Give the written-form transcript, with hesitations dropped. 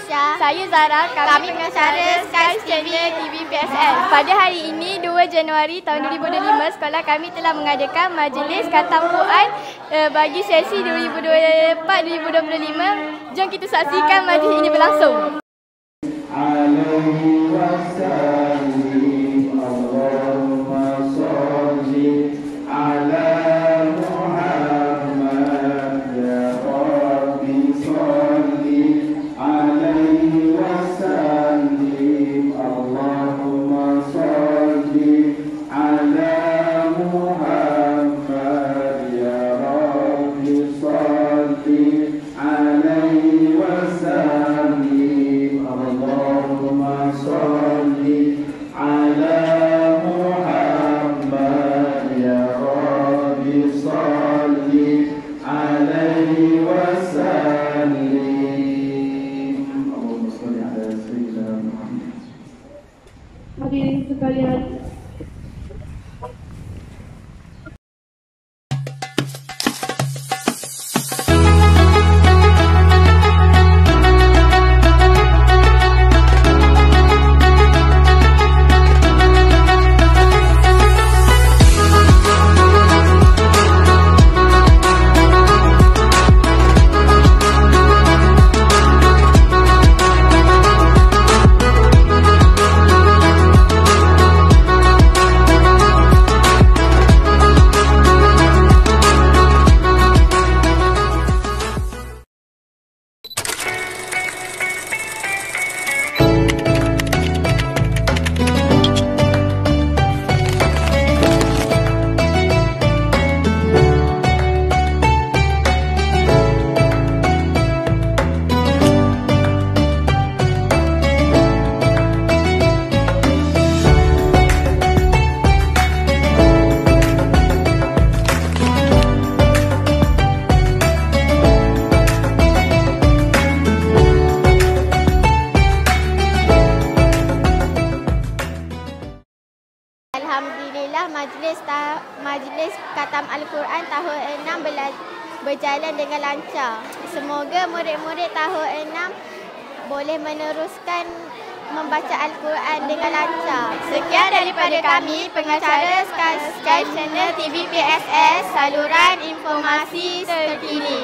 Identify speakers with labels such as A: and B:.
A: Aisyah.
B: Saya Zara,
A: Kami pengacara Sky Channel TV PSS.
B: Pada hari ini 2 Januari tahun 2025, sekolah kami telah mengadakan majlis khatam Quran bagi sesi 2024-2025. Jom kita saksikan majlis ini berlangsung.
C: Hadirin sekalian,
A: Alhamdulillah majlis khatam Al-Quran tahun 6 berjalan dengan lancar. Semoga murid-murid tahun 6 boleh meneruskan membaca Al-Quran dengan lancar.
B: Sekian daripada kami, pengacara Sky Channel TV PSS, saluran informasi terkini.